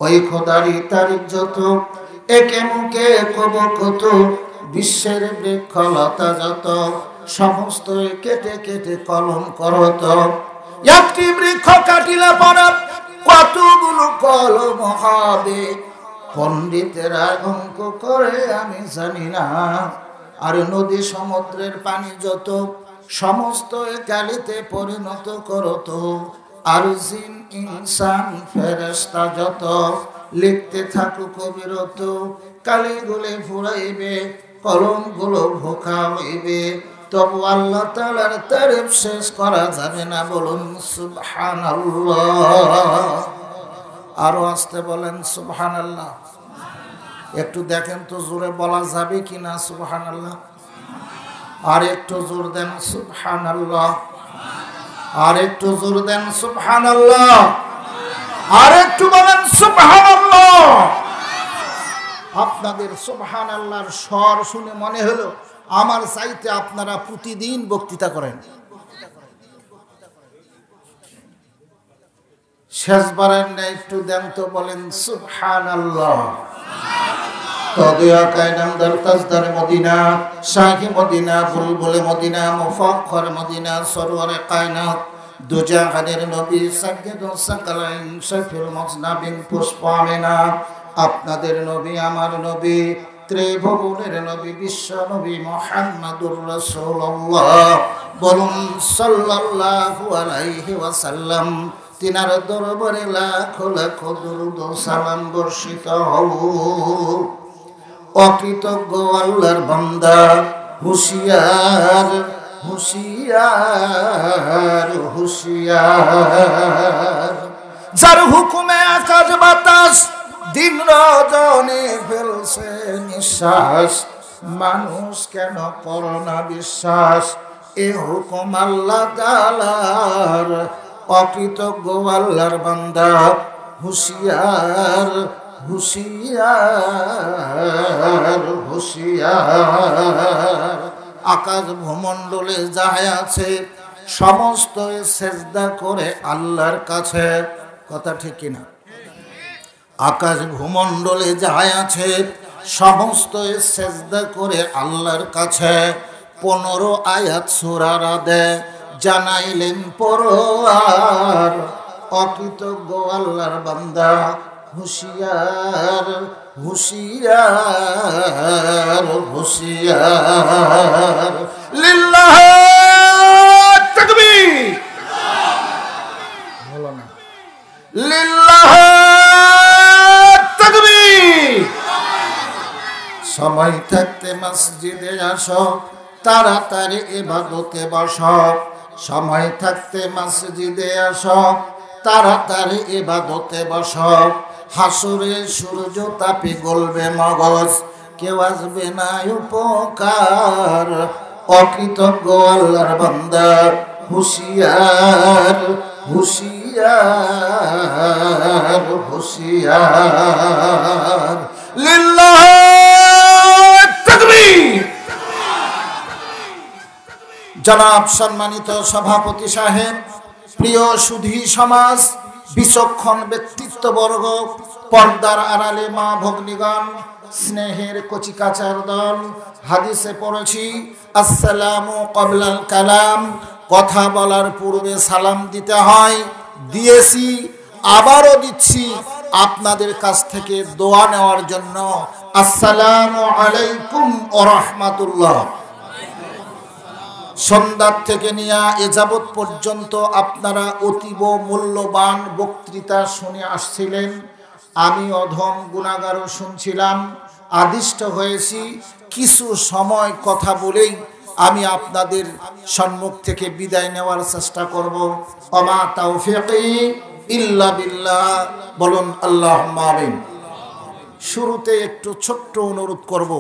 ওই খোদারি তারিখ যত একে মুখে কব কত, বিশ্বের বৃক্ষলতা যত সমস্ত কেটে কেটে কলম করত। একটি বৃক্ষ কাটিলে পরে কতগুলো কলম হবে, পণ্ডিতেরা অঙ্ক করে আমি জানি না। আর নদী সমুদ্রের পানি যত সমস্ত কালিতে পরিণত করত। আর জিন ইনসান ফেরেশতা যত লিখতে থাকুক অবিরত, কালিগুলো ফুরাইবে কলমগুলো ভোকা হইবে, তবু আল্লাহ তাআলার তারিফ শেষ করা যাবে না। বলুন সুবহানাল্লাহ। আরো আসতে বলেন সুবহানাল্লাহ। একটু দেখেন তো জোরে বলা যাবে কিনা সুবহানাল্লাহ। আর একটু জোর দেন সুবহানাল্লাহ। আর একটু জোর দেন সুবহানাল্লাহ। আর একটু বলেন সুবহানাল্লাহ। আপনাদের সুবহানাল্লাহর স্বর শুনে মনে হলো আমার চাইতে আপনারা প্রতিদিন বক্তৃতা করেন। শেষবারের না একটু দেন তো বলেন সুবহানাল্লাহ। তদিয়া কায়নাম দরতাজদার মদিনা, শাহি মদিনা, বুলবুলে মদিনা, মুফাখর মদিনা, সরওয়ারে কায়নাত, দুজাহানের নবী, সাইয়্যিদুস সাকালাইন, শফিউল মুজনাবিন, পুষ্প আমিনা, আপনাদের নবী, আমার নবী, ত্রিভুবনের নবী, বিশ্ব নবী মুহাম্মাদুর রাসূলুল্লাহ। বলুন সাল্লাল্লাহু আলাইহি ওয়াসাল্লাম। তিনার দরবারে লাখো লাখো দরুদ ও সালাম বর্ষিত হোক। অকৃতজ্ঞ আল্লাহর বান্দা হুঁশিয়ার হুঁশিয়ার হুঁশিয়ার, যার হুকুমে আকাশ বাতাস দিন রজনী ফেলছে নিঃশ্বাস, মানুষ কেন করোনা বিশ্বাস, এ হুকুম আল্লাহ তাআলার। অকৃতজ্ঞ আল্লাহর বান্দা হুঁশিয়ার হুঁশিয়ার হুঁশিয়ার। আকাশ ভূমণ্ডলে যাহাই আছে সমস্ত সেজদা করে আল্লাহর কাছে। কথা ঠিক কিনা? আকাশ ভূমণ্ডলে যাহাই আছে সমস্ত সেজদা করে আল্লাহর কাছে। 15 আয়াত সূরার আদে জানাইলেন পরোয়ার। অকৃতজ্ঞ আল্লাহর বান্দা হুঁশিয়ার হুঁশিয়ার হুঁশিয়ার। লিল্লাহি তাকবীর। বলো না লিল্লাহি তাকবীর। সময় থাকতে মসজিদে আসো, তাড়াতাড়ি ইবাদতে বসো। সময় থাকতে মসজিদে আসো, তাড়াতাড়ি ইবাদতে বসো। হাসরে সূর্য তাপে গলবে মগজ, কেউ আসবে না উপকার। অকৃতজ্ঞ আল্লাহর বান্দা হুঁশিয়ার হুঁশিয়ার হুঁশিয়ার। লিল্লাহি তাকবীর। জনাব সম্মানিত সভাপতি সাহেব, প্রিয় সুধী সমাজ, বিচক্ষণ ব্যক্তিত্ববর্গ, পর্দার আড়ালে মা ভগ্নীগণ, স্নেহের কচিকাচার দল, হাদিসে পড়েছি আসসালামু ক্বাবলাল কালাম, কথা বলার পূর্বে সালাম দিতে হয়। দিয়েছি, আবারও দিচ্ছি আপনাদের কাছ থেকে দোয়া নেওয়ার জন্য। আসসালামু আলাইকুম ওয়া রাহমাতুল্লাহ। সন্ধ্যা থেকে নিয়ে এ যাবৎ পর্যন্ত আপনারা অতীব মূল্যবান বক্তৃতা শুনে আসছিলেন। আমি অধম গুনাহগারও শুনছিলাম। আদিষ্ট হয়েছি কিছু সময় কথা বলেই আমি আপনাদের সম্মুখ থেকে বিদায় নেওয়ার চেষ্টা করব। ওমা তাওফীকি ইল্লা বিল্লাহ। বলুন আল্লাহুম্মা আমিন। শুরুতে একটু ছোট্ট অনুরোধ করব,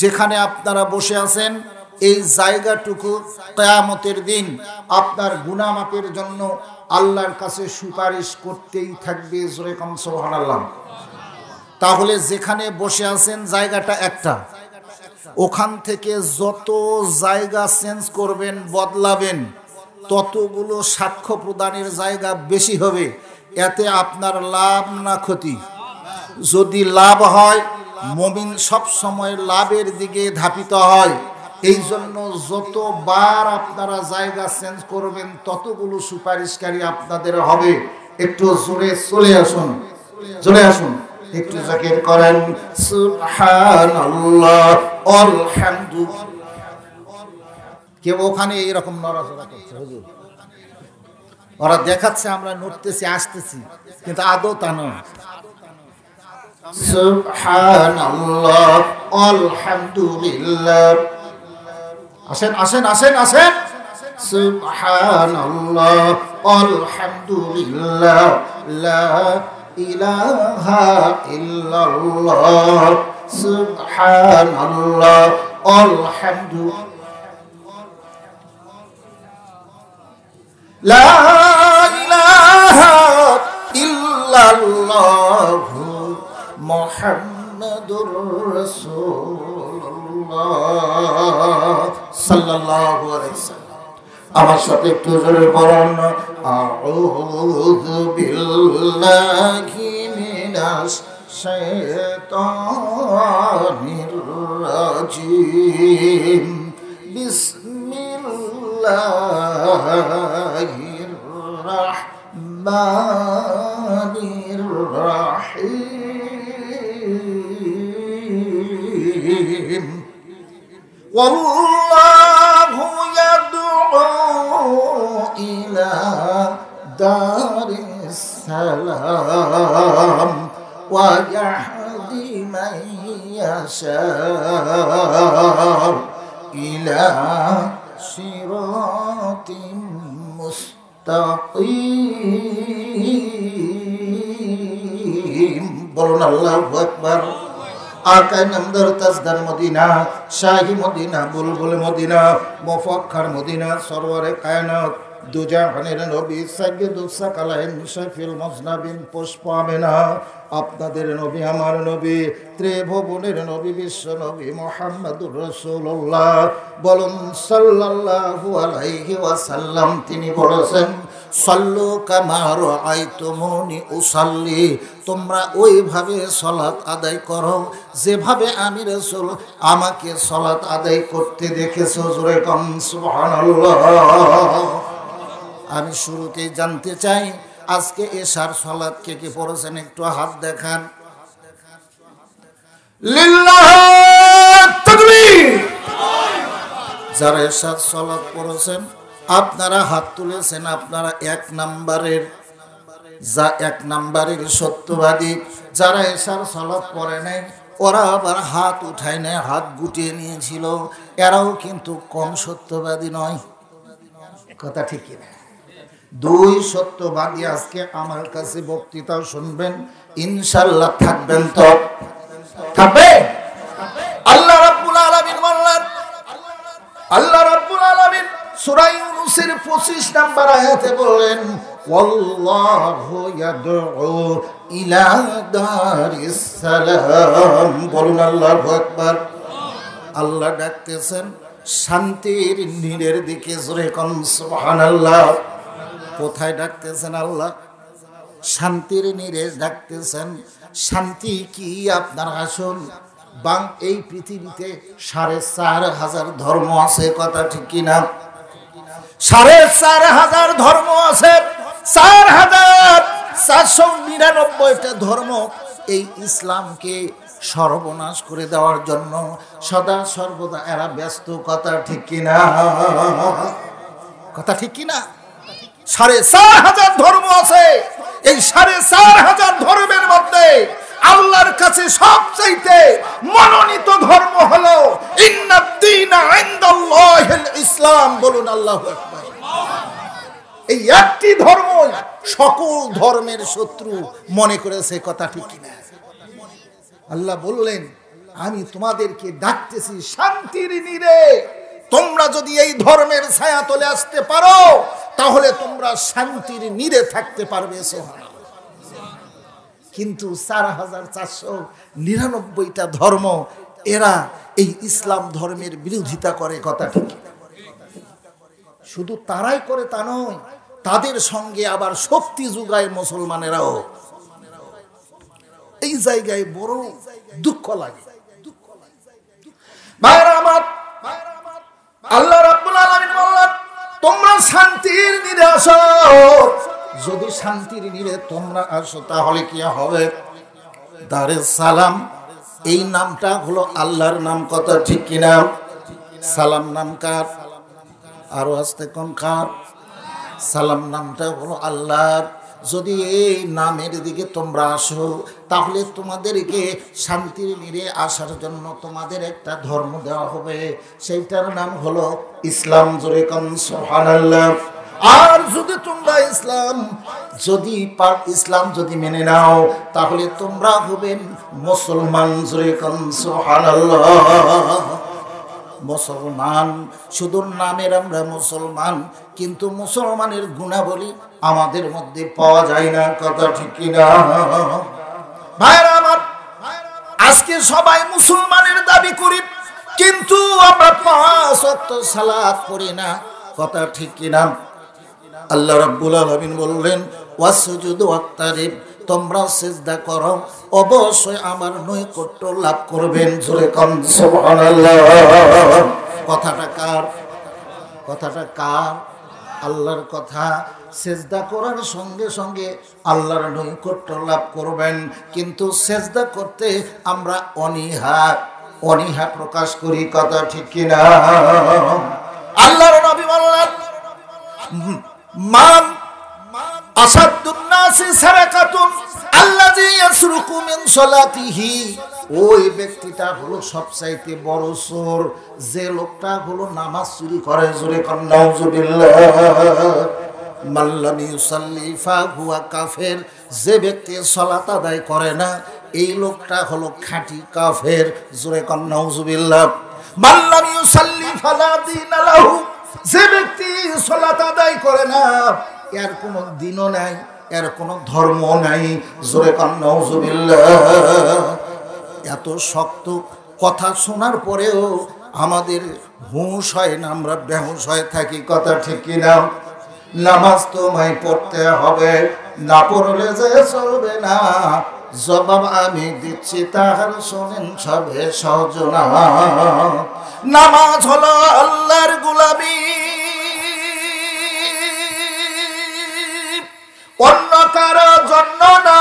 যেখানে আপনারা বসে আছেন এই জায়গাটুকু কিয়ামতের দিন আপনার গুনাহ মাপের জন্য আল্লাহর কাছে সুপারিশ করতেই থাকবে। জোরে কম সুবহানাল্লাহ। তাহলে যেখানে বসে আছেন জায়গাটা একটা, ওখান থেকে যত জায়গা চেঞ্জ করবেন, বদলাবেন, ততগুলো সাক্ষ্য প্রদানের জায়গা বেশি হবে। এতে আপনার লাভ না ক্ষতি? যদি লাভ হয়, মুমিন সব সময় লাভের দিকে ধাবিত হয়। এই জন্য যতবার আপনারা জায়গা চেঞ্জ করবেন ততগুলো সুপারিশকারী আপনাদের হবে। একটু জোরে চলে আসুন, চলে আসুন, একটু জিকির করেন সুবহানাল্লাহ আলহামদুলিল্লাহ। কেউ ওখানে এইরকম নড়াচড়া করছে, হুজুর ওরা দেখাচ্ছে আমরা নড়তেছি আসতেছি, কিন্তু আদৌ তা নয়। সুবহানাল্লাহ আলহামদুলিল্লাহ, আসেন আসেন আসেন আসেন, সুবহানাল্লাহ আলহামদুলিল্লাহ লা ইলাহা ইল্লাল্লাহ সুবহানাল্লাহ আলহামদুলিল্লাহ লা ইলাহা ইল্লাল্লাহ মুহাম্মাদুর রাসূলুল্লাহ সাল্লাল্লাহু আলাইহি ওয়াসাল্লাম। আমার সাথে একটু জোরে বলুন আউযু বিল্লাহি মিনাশ শাইতানির রাজিম বিসমিল্লাহির রাহমানির রাহিম ওয়াল্লাহু ইয়াদউ ইলা দারিস সালাম ওয়া ইয়াহদি মান ইয়াশা ইলা সিরাতিম মুস্তাকিম। বলুন আল্লাহু আকবার। আকায় নামদার তাজদার মদিনা, শাহী মদিনা, বুলবুল মদিনা, মুফাক্খার মদিনা, সরওয়ারে কায়নাত, দুজাহানের নবী সাইয়্যিদুস সাকালাইন শাফিল মুজনাবিন পুষ্প আমেনা, আপনাদের নবী আমার নবী ত্রিভুবনের নবী বিশ্ব নবী মুহাম্মদুর রাসূলুল্লাহ বলুন সাল্লাল্লাহু আলাইহি ওয়াসাল্লাম। তিনি বলেছেন সাল্লু কামা রাআইতুমুনি উসাল্লি, তোমরা ওইভাবে সালাত আদায় করো যেভাবে আমি রাসূল আমাকে সালাত আদায় করতে দেখেছো। জোরে কম সুবহানাল্লাহ। আমি শুরুতেই জানতে চাই আজকে এশার সালাত কে কে পড়েছেন একটু হাত দেখান। লিল্লাহ তাকবীর। যারা এশার সালাত পড়েছেন আপনারা হাত তুলেছেন, আপনারা এক নাম্বারের সত্যবাদী। যারা এশার সালাত পড়ে নাই ওরা আবার হাত উঠায় নেয়, হাত গুটিয়ে নিয়েছিল, এরাও কিন্তু কম সত্যবাদী নয়। কথা ঠিক কিনা? দুই সত্যবাদী আজকে আমার কাছে বক্তৃতা শুনবেন, ইনশাআল্লাহ থাকবেন তো? থাকবে? আল্লাহ রাব্বুল আলামিন বললেন, আল্লাহ রাব্বুল আলামিন সূরা ইউনূসের 25 নম্বর আয়াতে বললেন ওয়াল্লাহু ইয়াদউ ইলা দারিস সালাম। বলুন আল্লাহু আকবার। আল্লাহ ডাকতেছেন শান্তির নীড়ের দিকে। জোরে কোন সুবহানাল্লাহ। কোথায় ডাকতেছেন আল্লাহ? শান্তির নীড়ে ডাকতেছেন। শান্তি কি আপনার আসল? এই পৃথিবীতে 4,500 ধর্ম আছে, কথা ঠিক কিনা? 4,500 ধর্ম আছে, 4,499টা ধর্ম এই ইসলামকে সর্বনাশ করে দেওয়ার জন্য সদা সর্বদা এরা ব্যস্ত, কথা ঠিক কিনা? কথা ঠিক কিনা? 4,500 ধর্ম আছে। এই 4,500 ধর্মের মধ্যে আল্লাহর কাছে সবচাইতে মনোনীত ধর্ম হলো ইন্নাদ-দীনা ইনদাল্লাহিল ইসলাম। বলুন আল্লাহু আকবার। এই একটি ধর্ম সকল ধর্মের শত্রু মনে করেছে, কথা ঠিক কিনা? আল্লাহ বললেন আমি তোমাদেরকে ডাকতেছি শান্তির নীড়ে। তোমরা যদি এই ধর্মের ছায়া তলে আসতে পারো তাহলে তোমরা শান্তির নীড়ে থাকতে পারবে। সুবহানাল্লাহ। কিন্তু 4,499টা ধর্ম এরা এই ইসলাম ধর্মের বিরোধিতা করে, কথা ঠিক। শুধু তারাই করে তা নয়, তাদের সঙ্গে আবার শক্তি যোগায় মুসলমানেরাও। এই জায়গায় বড় দুঃখ লাগে। ভাইরা আমার, আল্লাহ রাব্বুল আলামিন বললেন তোমরা শান্তির নিরে আসো। যদি শান্তির নিরে তোমরা আসো তাহলে কি হবে? দারুস সালাম এই নামটা হলো আল্লাহর নাম, কথা ঠিক কিনা? সালাম নাম কার? আরো আসতে কোন কার? সালাম নামটা হলো আল্লাহর। যদি এই নামের দিকে তোমরা আসো তাহলে তোমাদেরকে শান্তির নিরে আসার জন্য তোমাদের একটা ধর্ম দেওয়া হবে, সেইটার নাম হলো ইসলাম। জোরে কোন সুবহানাল্লাহ। আর যদি তোমরা ইসলাম যদি মেনে নাও তাহলে তোমরা হবেন মুসলমান। জোরে কোন সুবহানাল্লাহ। মুসলমান শুধু নামের আমরা মুসলমান, কিন্তু মুসলমানের গুণাবলী আমাদের মধ্যে পাওয়া যায় না, কথা ঠিক কিনা? ভাইরা আমার, আজকে সবাই মুসলমানের দাবি করি, কিন্তু আমরা 5 ওয়াক্ত সালাত পড়ি না, কথা ঠিক কিনা? আল্লাহ রাব্বুল আলামিন বললেন ওয়াসজুদু ওয়াক্তারিব, তোমরা সিজদা করো, অবশ্যই আমার নৈকট্য লাভ করবেন। জোরে কোন সুবহানাল্লাহ। কথাটা কার? কথাটা কার? আল্লাহর কথা। সিজদা করার সঙ্গে সঙ্গে আল্লাহর নৈকট্য লাভ করবেন, কিন্তু সিজদা করতে আমরা অনীহা প্রকাশ করি, কথা ঠিক কিনা? আল্লাহর নবী বললেন মান আসাদুন নাসি সারাকাতুন আল্লাযী ইয়াসরুকু মিন সালাতিহি, ওই ব্যক্তিটা হলো সবচাইতে বড় চোর যে লোকটা হলো নামাজ চুরি করে। জোরে কোন নাউজুবিল্লাহ। মান লাম ইউসাল্লি ফাহুয়া কাফের, যে ব্যক্তি সালাত আদায় করে না এই লোকটা হলো খাঁটি কাফের। জোরে কোন নাউজুবিল্লাহ। মান লাম ইউসাল্লি ফালা দীনা লাহু, যে ব্যক্তি সালাত আদায় করে না এর কোনো দিনও নাই, এর কোনো ধর্ম নাই। জোরে কোন নাউজুবিল্লাহ। এত শক্ত কথা শোনার পরেও আমাদের হুঁশ হয় না, আমরা বেহুশ হয়ে থাকি, কথা ঠিক কিনা? নামাজ তোমায় পড়তে হবে, না পড়লে যে চলবে না, জবাব আমি দিচ্ছি তাহার শোনেন সবে সজনা। নামাজ হলো আল্লাহর গোলামি, অন্য কারো জন্য না,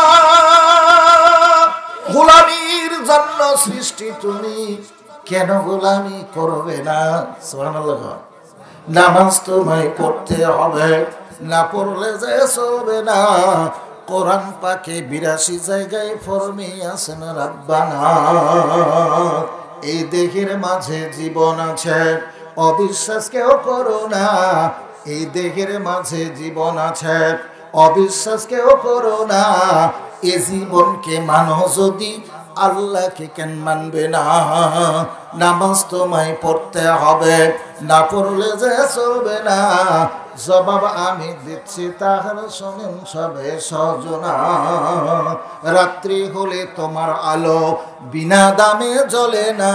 গোলামির জন্য সৃষ্টি তুমি, কেন গোলামি করবে না? সুবহানাল্লাহ। নামাজ তোমায় পড়তে হবে, না পড়লে যে চলবে না। কোরআন পাকে 82 জায়গায় ফরমে আছেন রাব্বানা, এই দেহের মাঝে জীবন আছে, অবিশ্বাস কেউ করো না। এই দেহের মাঝে জীবন আছে, অবিশ্বাস কেউ করো না। এ জীবনকে মানো যদি, আল্লাহকে কেন মানবে না? নামাজ তোমায় পড়তে হবে, না পড়লে যে চলবে না, জবাব আমি দিচ্ছি তাহার শোনেন সবে সজনা। রাত্রি হলে তোমার আলো বিনা দামে জ্বলে না,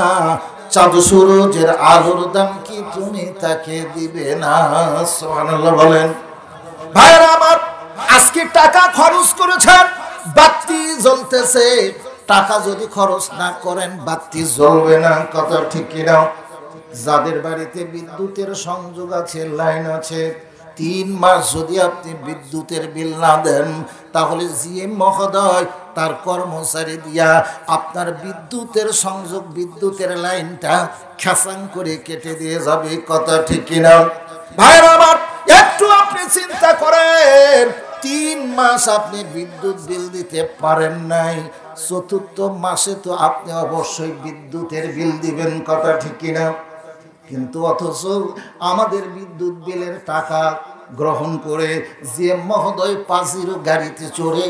চাঁদ সূরজের আলোর দাম কি তুমি তাকে দিবে না? সুবহানাল্লাহ বলেন। ভাইরা আমার, আজকে টাকা খরচ করেছেন, বাতি জ্বলতেছে, টাকা যদি খরচ না করেন বাতি জ্বলবে না, কথা ঠিক কিনা? যাদের বাড়িতে বিদ্যুতের সংযোগ আছে, লাইন আছে, 3 মাস যদি আপনি বিদ্যুতের বিল না দেন তাহলে জিএম মহোদয় তার কর্মচারী দিয়া আপনার বিদ্যুতের সংযোগ, বিদ্যুতের লাইনটা খাসাং করে কেটে দিয়ে যাবে, কথা ঠিক কিনা? ভাইরা আমার, একটু আপনি চিন্তা করেন, 3 মাস আপনি বিদ্যুৎ বিল দিতে পারেন নাই, 4র্থ মাসে তো আপনি অবশ্যই বিদ্যুতের বিল দিবেন, কথা ঠিক কিনা? কিন্তু অথচ আমাদের বিদ্যুৎ বিলের টাকা গ্রহণ করে জিএম মহোদয় 5 গাড়িতে চড়ে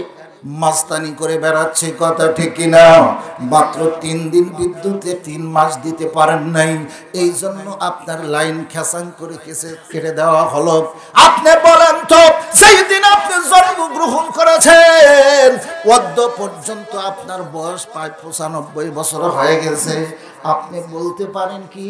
মাস্তানি করে বেড়াচ্ছে, কথা ঠিক কিনা? মাত্র 3 দিন বিদ্যুতে 3 মাস দিতে পারেন নাই, এই জন্য আপনার লাইন খেসাং করে কেটে দেওয়া হলো। আপনি বলেন তো, যেই দিন আপনি জন্মগ্রহণ করেছেন অদ্য পর্যন্ত আপনার বয়স প্রায় 95 বছর হয়ে গেছে, আপনি বলতে পারেন কি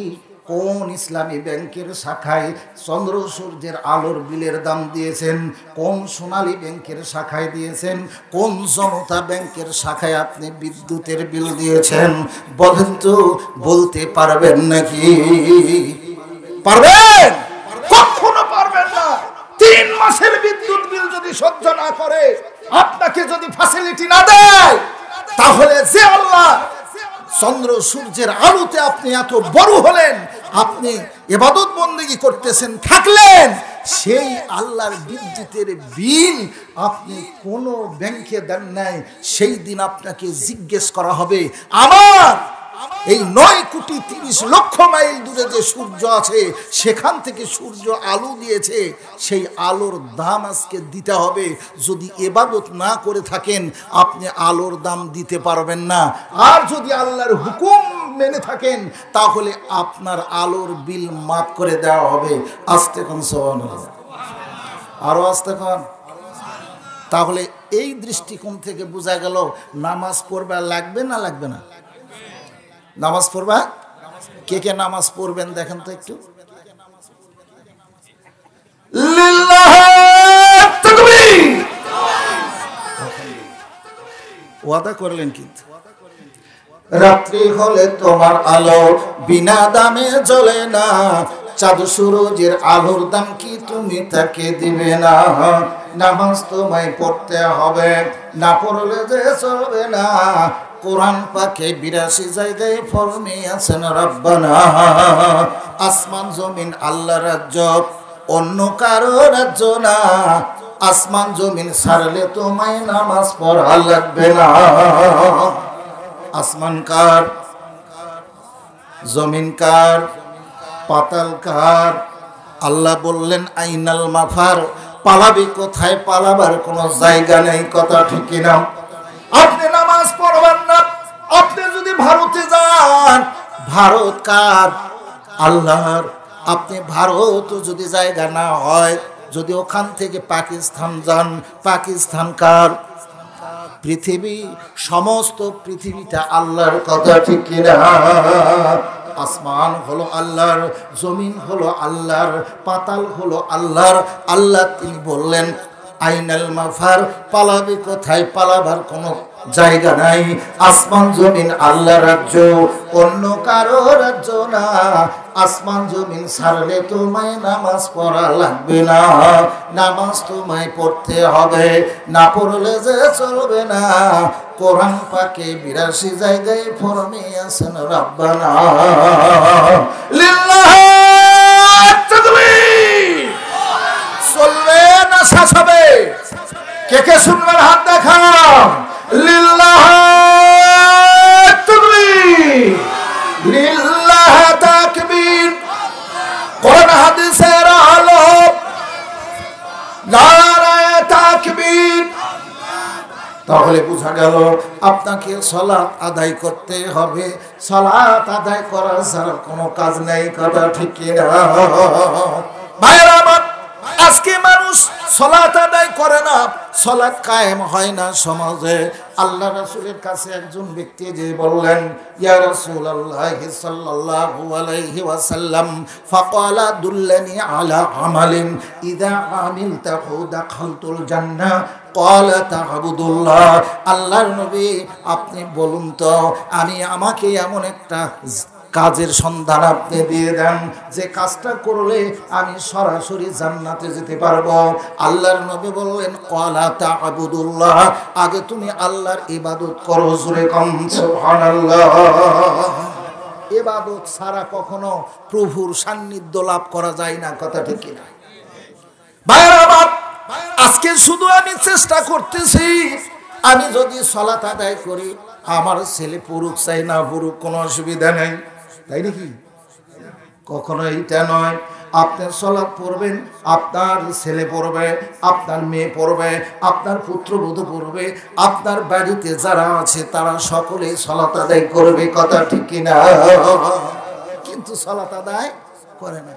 কোন ইসলামী ব্যাংকের শাখায় চন্দ্র সূর্যের আলোর বিলের দাম দিয়েছেন, কোন সোনালী ব্যাংকের শাখায় দিয়েছেন, কোন জনতা ব্যাংকের শাখায় আপনি বিদ্যুতের বিল দিয়েছেন? বলেন তো, বলতে পারবেন নাকি? পারবেন? কখনো পারবেন না। 3 মাসের বিদ্যুৎ বিল যদি সহ্য না করে, আপনাকে যদি ফ্যাসিলিটি না দেয়, তাহলে যে আল্লাহ চন্দ্র সূর্যের আলোতে আপনি এত বড় হলেন, আপনি ইবাদত বন্দেগী করতেছেন, থাকলেন, সেই আল্লাহর বিদ্যুতের বিল আপনি কোনো ব্যাংকে দেন নাই, সেই দিন আপনাকে জিজ্ঞেস করা হবে, আমার এই 9,30,00,000 মাইল দূরে যে সূর্য আছে, সেখান থেকে সূর্য আলো দিয়েছে, সেই আলোর দাম আজকে দিতে হবে। যদি ইবাদত না করে থাকেন, আপনি আলোর দাম দিতে পারবেন না। আর যদি আল্লাহর হুকুম মেনে থাকেন, তাহলে আপনার আলোর বিল মাফ করে দেওয়া হবে। আস্তে কোন সুবহানাল্লাহ, আরো আস্তে কোন। তাহলে এই দৃষ্টিকোণ থেকে বোঝা গেল নামাজ পড়বা লাগবে না লাগবে না? নামাজ পড়বা? কে কে নামাজ পড়বেন দেখেন তো একটু। ওয়াদা করলেন কিন্তু, রাত্রি হলে তোমার আলো বিনা দামে জ্বলে না, চাঁদ সূরজের আলোর দাম কি তুমি তাকে দিবে না? নামাজ তোমায় পড়তে হবে, না পড়লে যে চলবে না। কোরআন পাকে 82 জায়গায় ফরমে আছেন রব্বানা। আসমান জমিন আল্লাহর রাজ্য, অন্য কারো রাজ্য না। আসমান জমিন ছাড়লে তোমায় নামাজ পড়া লাগবে না। আসমান কার? জমিন কার? পাতাল কার? আল্লাহ বললেন আইনাল মাফার, পালাবি কোথায়? পালাবার কোনো জায়গা নেই। কথা ঠিক কিনা? আপনি নামাজ পড়বেন না, আপনি যদি ভারতে যান, ভারত কার? আল্লাহর। আপনি ভারত যদি জায়গা না হয়, যদি ওখান থেকে পাকিস্তান যান, পাকিস্তান কার? পৃথিবী, সমস্ত পৃথিবীটা আল্লাহর। কথা ঠিক কিনা? আসমান হলো আল্লাহর, জমিন হলো আল্লাহর, পাতাল হলো আল্লাহর। আল্লাহ তিনি বললেন আইনাল মাফার, পালাবে কোথায়? পালাবার কোনো জায়গা নাই। আসমান জমিন আল্লাহর রাজ্য, অন্য কারো রাজ্য না। আসমান জমিন ছাড়লে তোমায় নামাজ পড়া লাগবে না। নামাজ তোমায় পড়তে হবে, না পড়লে যে চলবে না। কোরআন পাকে 82 জায়গায় ফরমে আছেন রব্বানা লিল্লাহি তাকবীর। চলবে না শেষ হবে? কে কে শুনবেন হাত দেখাও। লিল্লাহি তাকবীর, লিল্লাহি তাকবীর। কোরআন হাদিসের আলো, নারায়ে তাকবীর। তাহলে বোঝা গেল আপনাকে সালাত আদায় করতে হবে। সালাত আদায় করা ছাড়া কোনো কাজ নেই। কথা ঠিক কিনা? ভাইরা আমার, আজকে মানুষ সালাত আদায় করে না, সালাত কায়েম হয় না সমাজে। আল্লাহ রাসূলের কাছে একজন ব্যক্তি যে বললেন, ইয়া রাসূলুল্লাহ সাল্লাল্লাহু আলাইহি ওয়াসাল্লাম, ফাকালা দুল্লানি আলা আমালিন ইযা আমিলতাহু দাখালতুল জান্নাহ ক্বালা তা'বুদুল্লাহ। আল্লাহর নবী, আপনি বলুন তো, আমাকে এমন একটা কাজের সন্ধান আপনি দিয়ে দেন, যে কাজটা করলে আমি সরাসরি জান্নাতে যেতে পারবো। আল্লাহর নবী বললেন ক্বালা তা'বুদুল্লাহ, আগে তুমি আল্লাহর ইবাদত করো। জোরে কম সুবহানাল্লাহ। ইবাদত ছাড়া কখনো প্রভুর সান্নিধ্য লাভ করা যায় না। কথা ঠিক কিনা? ভাইরা আমার, আজকে শুধু আমি চেষ্টা করতেছি, আমি যদি সালাত আদায় করি, আমার ছেলে পড়ুক চাই না পড়ুক কোনো অসুবিধা নেই, তাই নাকি? কখনো এইটা নয়। আপনি সালাত পড়বেন, আপনার ছেলে পড়বে, আপনার মেয়ে পড়বে, আপনার পুত্রবধূ পড়বে, আপনার বাড়িতে যারা আছে তারা সকলে সালাত আদায় করবে। কথা ঠিক কিনা? কিন্তু সালাত আদায় করে না।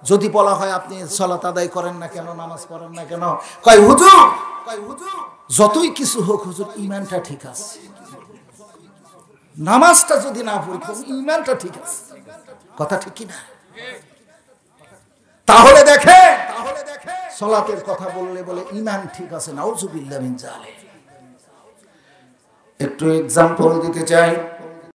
যদি বলা হয় আপনি সালাত আদায় করেন না কেন, নামাজ পড়েন না কেন, কয় হুজুর যতই কিছু হোক হুজুর, ঈমানটা ঠিক আছে। নামাজটা যদি না পড়ি, ইমানটা ঠিক আছে। কথা ঠিক কি না? তাহলে দেখে সালাতের কথা বললে বলে ঈমান ঠিক আছে, নাউজুবিল্লাহ মিন জালিক। একটু এক্সাম্পল দিতে চাই।